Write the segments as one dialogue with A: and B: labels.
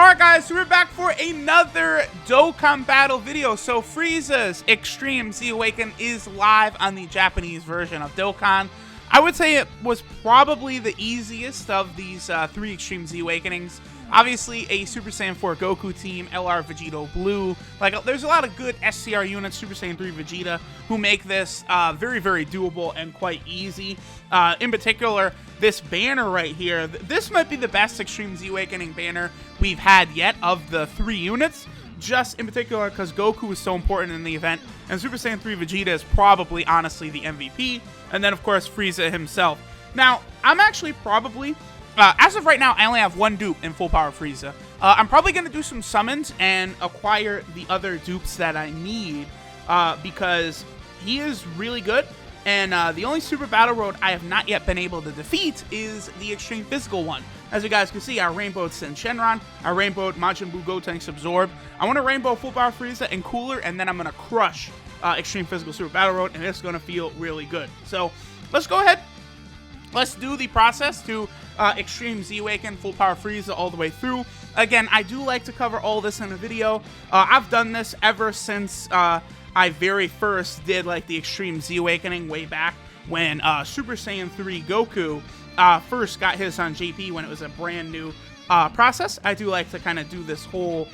A: Alright guys, so we're back for another Dokkan battle video. So FRIEZA's Extreme Z Awaken is live on the Japanese version of Dokkan. I would say it was probably the easiest of these three Extreme Z Awakenings. Obviously, a Super Saiyan 4 Goku team, LR Vegito Blue. Like, there's a lot of good SCR units, Super Saiyan 3 Vegeta, who make this very, very doable and quite easy. In particular, this banner right here, this might be the best Extreme Z Awakening banner we've had yet of the three units. Just in particular because Goku is so important in the event, and Super Saiyan 3 Vegeta is probably, honestly, the MVP. And then, of course, Frieza himself. Now, I'm actually probably... as of right now, I only have one dupe in full power Frieza. I'm probably going to do some summons and acquire the other dupes that I need because he is really good. And the only Super Battle Road I have not yet been able to defeat is the Extreme Physical one. As you guys can see, I rainbowed Sen Shenron, I rainbowed Majin Buu Gotenks Absorb. I want to rainbow full power Frieza and Cooler, and then I'm going to crush Extreme Physical Super Battle Road, and it's going to feel really good. So let's go ahead. Let's do the process to Extreme Z Awaken, full power Frieza all the way through. Again, I do like to cover all this in a video. I've done this ever since I very first did like the Extreme Z Awakening way back when Super Saiyan 3 Goku first got his on JP when it was a brand new process. I do like to kind of do this whole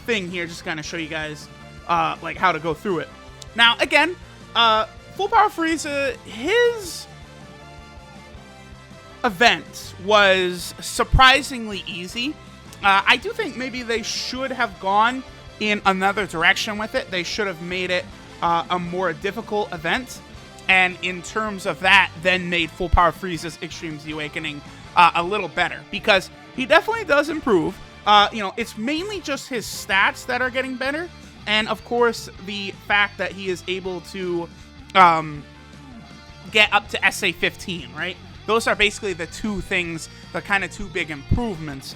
A: thing here, just kind of show you guys like how to go through it. Now, again, full power Frieza, his event was surprisingly easy. I do think maybe they should have gone in another direction with it. They should have made it a more difficult event, and in terms of that, then made full power Frieza's Extreme Z Awakening a little better, because he definitely does improve. You know, it's mainly just his stats that are getting better, and of course the fact that he is able to get up to SA 15, right? Those are basically the two things, the kind of two big improvements.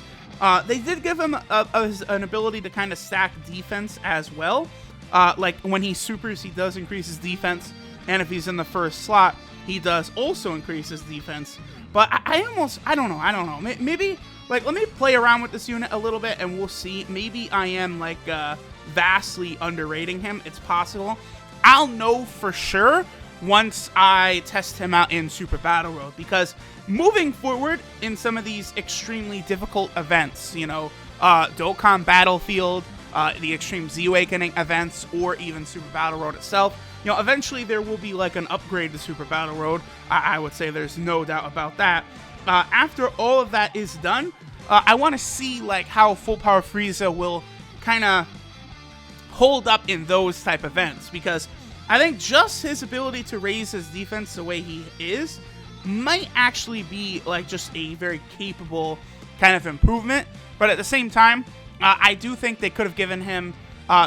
A: They did give him an ability to kind of stack defense as well. Like when he supers, he does increase his defense, and if he's in the first slot, he does also increase his defense. But I don't know. Maybe, like, let me play around with this unit a little bit, and we'll see. Maybe I am, like, vastly underrating him. It's possible. I'll know for sure once I test him out in Super Battle Road, because moving forward in some of these extremely difficult events, you know, Dokkan Battlefield, the Extreme Z Awakening events, or even Super Battle Road itself, you know, eventually there will be like an upgrade to Super Battle Road. I would say there's no doubt about that. After all of that is done, I want to see like how full power Frieza will kind of hold up in those type events, because I think just his ability to raise his defense the way he is might actually be like just a very capable kind of improvement. But at the same time, I do think they could have given him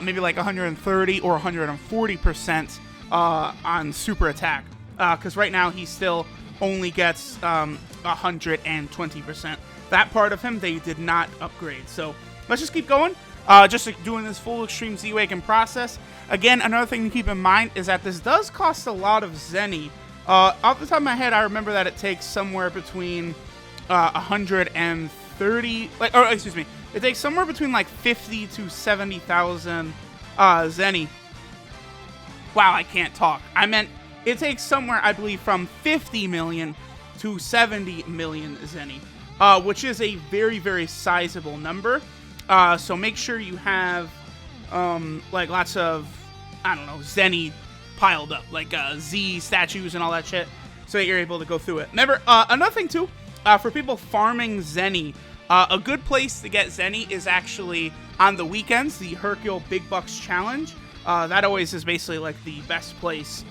A: maybe like 130 or 140% on super attack, because right now he still only gets 120%. That part of him they did not upgrade. So let's just keep going. Just like doing this full Extreme Z Awaken process. Again, another thing to keep in mind is that this does cost a lot of Zenny. Off the top of my head, I remember that it takes somewhere between 130, like, or excuse me, it takes somewhere between like 50 to 70,000 Zenny. Wow, I can't talk. I meant it takes somewhere, I believe, from 50 million to 70 million Zenny, which is a very, very sizable number. So make sure you have like lots of, I don't know, Zenny piled up, like Z statues and all that shit, so that you're able to go through it. Another thing too, for people farming Zenny, a good place to get Zenny is actually on the weekends, the Hercule Big Bucks Challenge. That always is basically like the best place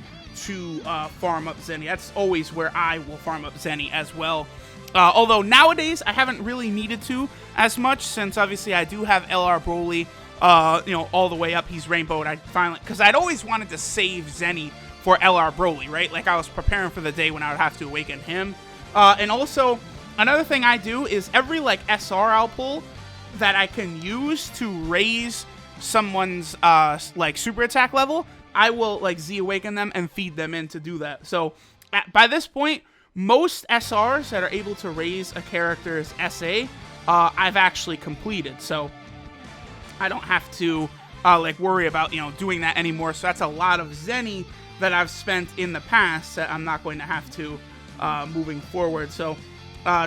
A: to farm up Zenny. That's always where I will farm up Zenny as well. Although nowadays I haven't really needed to as much, since obviously I do have LR Broly, you know, all the way up. He's rainbowed. I finally, because I'd always wanted to save Zenny for LR Broly, right? Like I was preparing for the day when I would have to awaken him. And also another thing I do is every like SR I'll pull that I can use to raise someone's like super attack level, I will like Z Awaken them and feed them in to do that. So by this point, most SRs that are able to raise a character's SA I've actually completed. So I don't have to like worry about, you know, doing that anymore. So that's a lot of Zenny that I've spent in the past that I'm not going to have to moving forward. So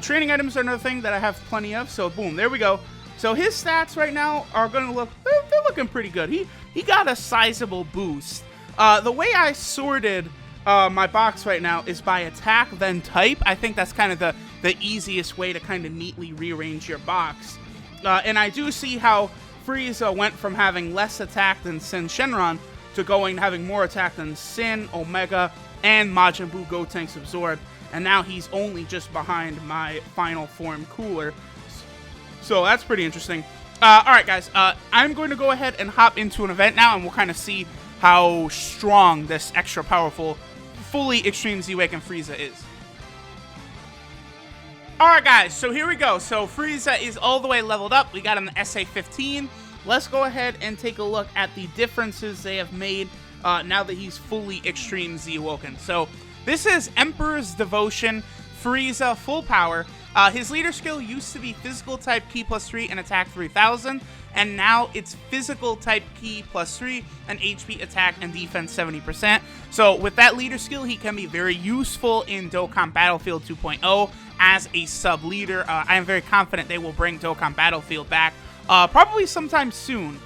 A: training items are another thing that I have plenty of. So boom, there we go. So his stats right now are going to look, they're looking pretty good. He got a sizable boost. The way I sorted my box right now is by attack, then type. I think that's kind of the easiest way to kind of neatly rearrange your box. And I do see how Frieza went from having less attack than Sin Shenron to having more attack than Sin, Omega, and Majin Buu Gotenks Absorb. And now he's only just behind my final form Cooler. So that's pretty interesting. Alright guys, I'm going to go ahead and hop into an event now, and we'll kind of see how strong this extra powerful, fully Extreme Z-Awakened Frieza is. Alright guys, so here we go. So Frieza is all the way leveled up. We got him the SA-15. Let's go ahead and take a look at the differences they have made now that he's fully Extreme Z-Awoken. So this is Emperor's Devotion, Frieza, full power. His leader skill used to be Physical type Ki +3 and Attack 3000, and now it's Physical type Ki +3 and HP Attack and Defense 70%. So with that leader skill, he can be very useful in Dokkan Battlefield 2.0 as a sub-leader. I am very confident they will bring Dokkan Battlefield back probably sometime soon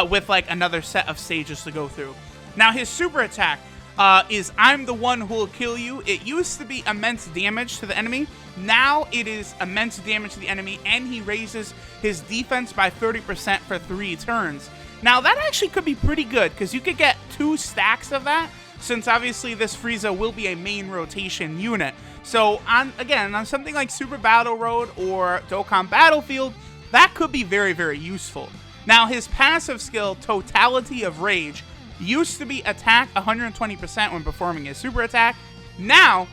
A: with like another set of stages to go through. Now his super attack is I'm the one who will kill you. It used to be immense damage to the enemy. Now it is immense damage to the enemy, and he raises his defense by 30% for 3 turns. Now that actually could be pretty good, because you could get 2 stacks of that, since obviously this Frieza will be a main rotation unit. So on something like Super Battle Road or Dokkan Battlefield, that could be very, very useful. Now his passive skill, Totality of Rage, used to be attack 120% when performing his super attack. Now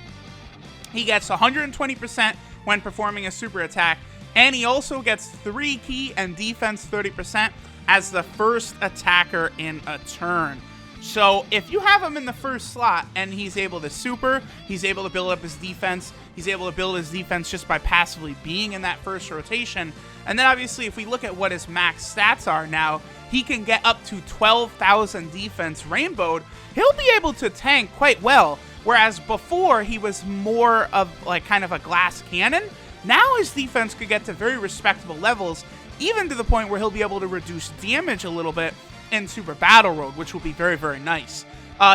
A: he gets 120% when performing a super attack, and he also gets 3 ki and defense 30% as the first attacker in a turn. So if you have him in the first slot and he's able to super, he's able to build up his defense, he's able to build his defense just by passively being in that first rotation. And then obviously if we look at what his max stats are now, he can get up to 12,000 defense rainbowed. He'll be able to tank quite well, whereas before he was more of like kind of a glass cannon. Now his defense could get to very respectable levels, even to the point where he'll be able to reduce damage a little bit in Super Battle Road, which will be very, very nice.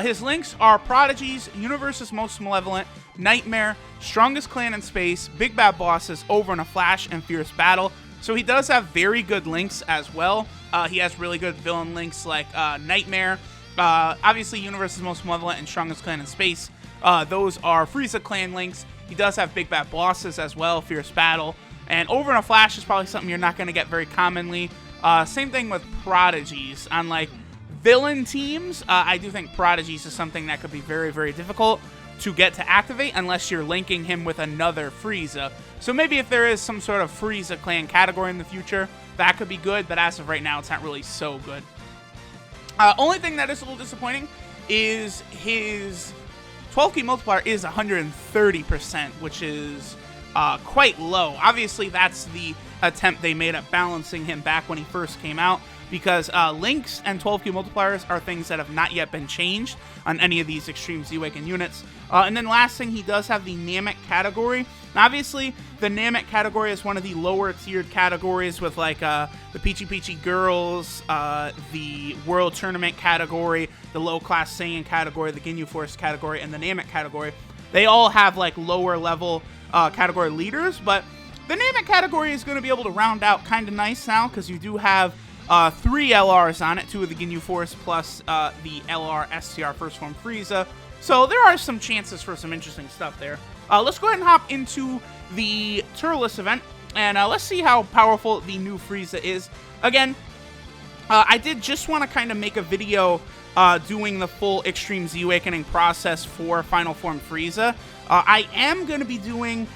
A: His links are Prodigies, Universe's Most Malevolent, Nightmare, Strongest Clan in Space, Big Bad Bosses, Over in a Flash, and Fierce Battle. So he does have very good links as well. He has really good villain links like Nightmare. Obviously, Universe's Most Malevolent and Strongest Clan in Space. Those are Frieza Clan links. He does have Big Bad Bosses as well, Fierce Battle. And Over in a Flash is probably something you're not going to get very commonly. Same thing with Prodigies. On like villain teams, I do think Prodigies is something that could be very, very difficult to get to activate unless you're linking him with another Frieza. So maybe if there is some sort of Frieza Clan category in the future, that could be good, but as of right now, it's not really so good. Only thing that is a little disappointing is his 12 ki multiplier is 130%, which is quite low. Obviously, that's the attempt they made at balancing him back when he first came out, because links and 12 ki multipliers are things that have not yet been changed on any of these Extreme Z-Awakened units. And then last thing, he does have the Namek category. Now, obviously, the Namek category is one of the lower tiered categories with like the Peachy Peachy Girls, the World Tournament category, the Low Class Saiyan category, the Ginyu Force category, and the Namek category. They all have like lower level category leaders, but the Namek category is going to be able to round out kind of nice now, because you do have 3 LRs on it, 2 of the Ginyu Force plus the LR STR First Form Frieza. So there are some chances for some interesting stuff there. Let's go ahead and hop into the Turles event, and let's see how powerful the new Frieza is. Again, I did just want to kind of make a video doing the full Extreme Z-Awakening process for Final Form Frieza. I am going to be doing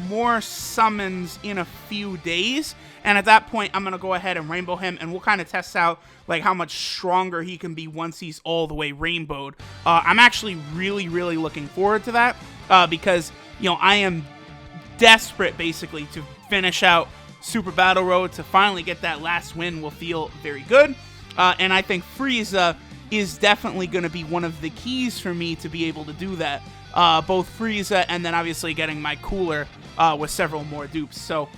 A: more summons in a few days, and at that point I'm going to go ahead and rainbow him, and we'll kind of test out like how much stronger he can be once he's all the way rainbowed. I'm actually really, really looking forward to that, because, you know, I am desperate basically to finish out Super Battle Road to finally get that last win will feel very good. And I think FRIEZA is definitely going to be one of the keys for me to be able to do that. Both FRIEZA and then obviously getting my cooler with several more dupes. So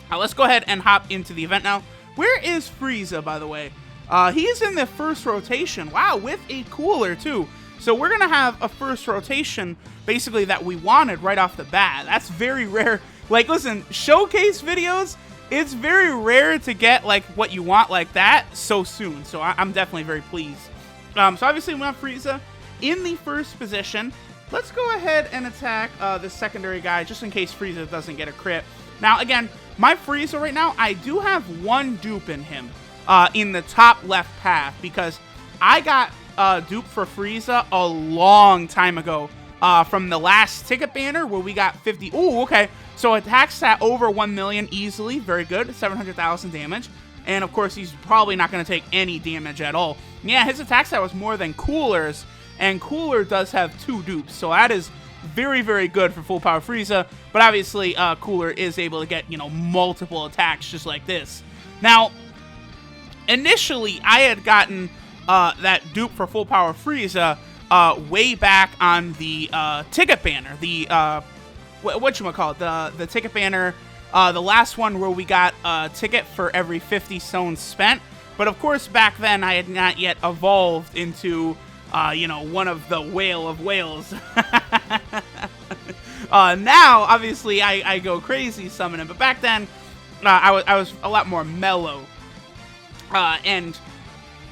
A: let's go ahead and hop into the event now. Where is FRIEZA, by the way? He is in the first rotation. Wow, with a cooler too. So we're going to have a first rotation basically that we wanted right off the bat. That's very rare. Like, listen, showcase videos, it's very rare to get like what you want like that so soon. So I'm definitely very pleased. So obviously we want FRIEZA in the first position. Let's go ahead and attack the secondary guy just in case FRIEZA doesn't get a crit. Now, again, my FRIEZA right now, I do have one dupe in him in the top left path because I got dupe for FRIEZA a long time ago from the last ticket banner where we got 50. Ooh, okay. So attack stat over 1 million easily. Very good. 700,000 damage. And of course, he's probably not going to take any damage at all. Yeah, his attack stat was more than Cooler's. And Cooler does have 2 dupes. So that is very, very good for full power FRIEZA. But obviously, Cooler is able to get, you know, multiple attacks just like this. Now, initially, I had gotten that dupe for full power FRIEZA way back on the ticket banner. The, whatchamacallit, the ticket banner, the last one where we got a ticket for every 50 stones spent. But of course, back then, I had not yet evolved into, you know, one of the whale of whales. Now, obviously, I go crazy summoning. But back then, I was a lot more mellow. And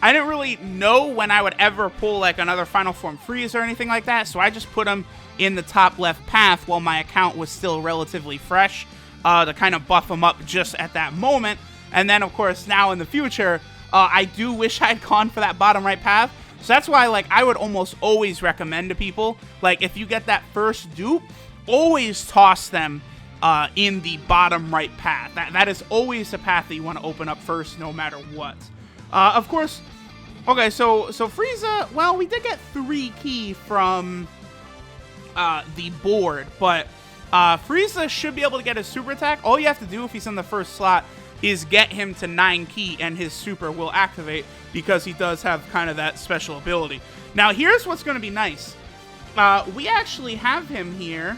A: I didn't really know when I would ever pull like another Final Form Freeze or anything like that, so I just put him in the top left path while my account was still relatively fresh to kind of buff him up just at that moment. And then, of course, now in the future, I do wish I'd gone for that bottom right path. So that's why, like, I would almost always recommend to people, like, if you get that first dupe, always toss them in the bottom right path. That is always the path that you want to open up first, no matter what. Of course, okay, so FRIEZA, well, we did get 3 key from the board, but FRIEZA should be able to get his super attack. All you have to do if he's in the first slot is get him to 9 key, and his super will activate because he does have kind of that special ability. Now, here's what's going to be nice. We actually have him here.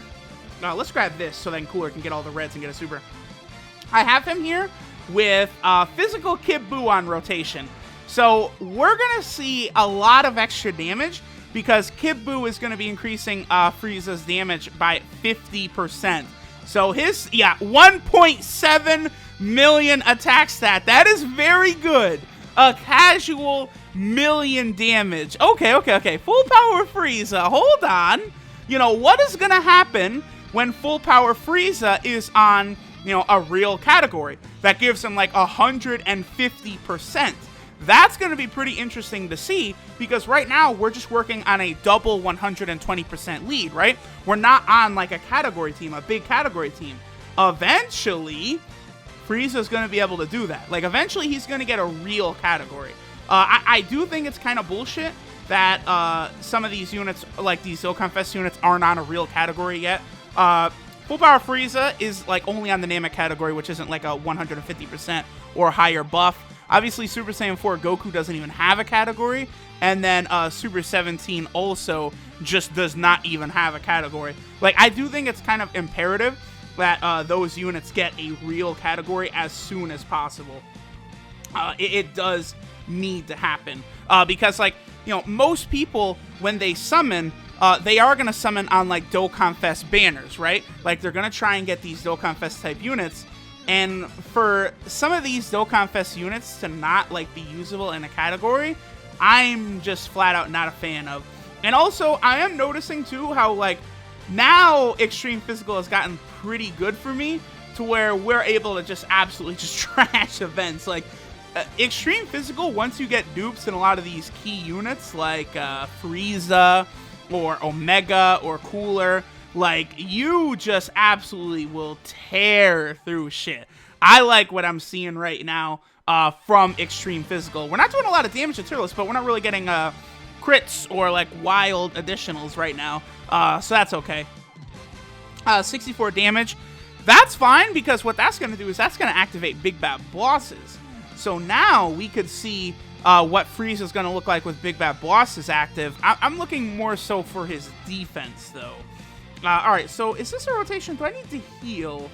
A: Let's grab this so then Cooler can get all the reds and get a super. I have him here with physical Kid Buu on rotation. So we're going to see a lot of extra damage because Kid Buu is going to be increasing FRIEZA's damage by 50%. So his, 1.7 million attack stat. That is very good. A casual million damage. Okay. Full power FRIEZA. Hold on. You know, what is going to happen when full power FRIEZA is on, you know, a real category that gives him like 150%. That's going to be pretty interesting to see because right now we're just working on a double 120% lead, right? We're not on like a category team, a big category team. Eventually, FRIEZA's going to be able to do that. Like, eventually he's going to get a real category. I do think it's kind of bullshit that some of these units, like these Dokkan Fest units, aren't on a real category yet. Full Power Frieza is like only on the Namek category, which isn't like a 150% or higher buff. Obviously, Super Saiyan 4 Goku doesn't even have a category, and then Super 17 also just does not even have a category. Like, I do think it's kind of imperative that those units get a real category as soon as possible. It does need to happen because, like, you know, most people when they summon, they are going to summon on like Dokkan Fest banners, right? Like, they're going to try and get these Dokkan Fest type units. And for some of these Dokkan Fest units to not like be usable in a category, I'm just flat out not a fan of. And also, I am noticing too how like now Extreme Physical has gotten pretty good for me to where we're able to just absolutely just trash events. Like Extreme Physical, once you get dupes in a lot of these key units like FRIEZA or Omega or Cooler, like, you just absolutely will tear through shit. I like what I'm seeing right now from Extreme Physical. We're not doing a lot of damage to Turles, but we're not really getting crits or, like, wild additionals right now. So that's okay. 64 damage. That's fine, because what that's going to do is that's going to activate Big Bad Bosses. So now we could see what Frieza is going to look like with Big Bad Bosses active. I'm looking more so for his defense, though. Alright, so is this a rotation? Do I need to heal?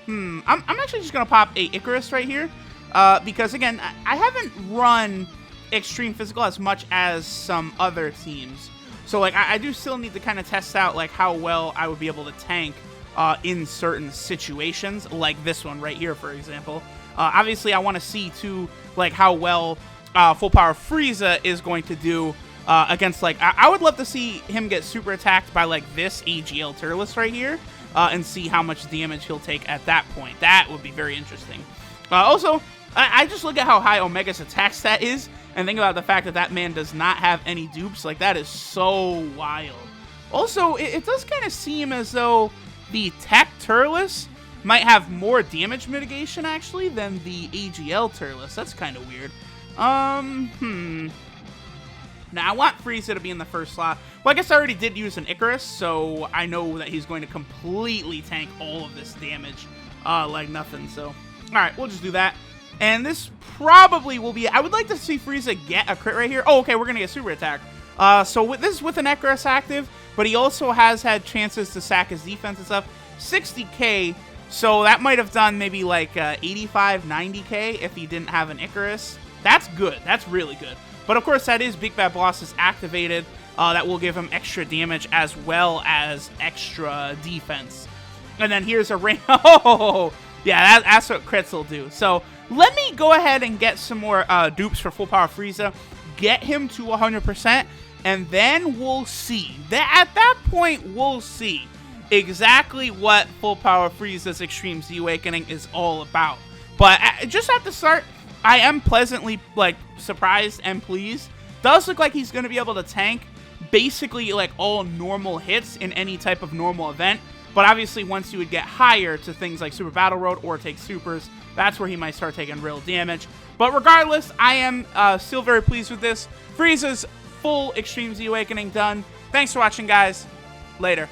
A: I'm actually just going to pop a Icarus right here. Because, again, I haven't run Extreme Physical as much as some other teams. So, like, I do still need to kind of test out, like, how well I would be able to tank in certain situations, like this one right here, for example. Obviously, I want to see, too, like, how well Full Power Frieza is going to do against, like, I would love to see him get super attacked by, like, this AGL Turles right here, and see how much damage he'll take at that point. That would be very interesting. Also, I just look at how high Omega's attack stat is, and think about the fact that that man does not have any dupes. Like, that is so wild. Also, it does kind of seem as though the Tech Turles might have more damage mitigation, actually, than the AGL Turles. That's kind of weird. Now, I want Frieza to be in the first slot. Well, I guess I already did use an Icarus, so I know that he's going to completely tank all of this damage like nothing. So, alright, we'll just do that. And this probably will be... I would like to see Frieza get a crit right here. Oh, okay, we're going to get super attack. So this is with an Icarus active, but he also has had chances to sack his defense and stuff. 60k, so that might have done maybe like 85, 90k if he didn't have an Icarus. That's good. That's really good. But of course, that is Big Bad Bosses activated. That will give him extra damage as well as extra defense. And then here's a rain. Oh, yeah, that's what crits will do. So let me go ahead and get some more dupes for Full Power Frieza. Get him to 100%, and then we'll see. At that point, we'll see exactly what Full Power Frieza's Extreme Z Awakening is all about. But just at the start, I am pleasantly surprised and pleased. Does look like he's going to be able to tank basically like all normal hits in any type of normal event. But obviously, once you would get higher to things like Super Battle Road or take supers, that's where he might start taking real damage. But regardless, I am still very pleased with this. Frieza's full Extreme Z Awakening done. Thanks for watching, guys. Later.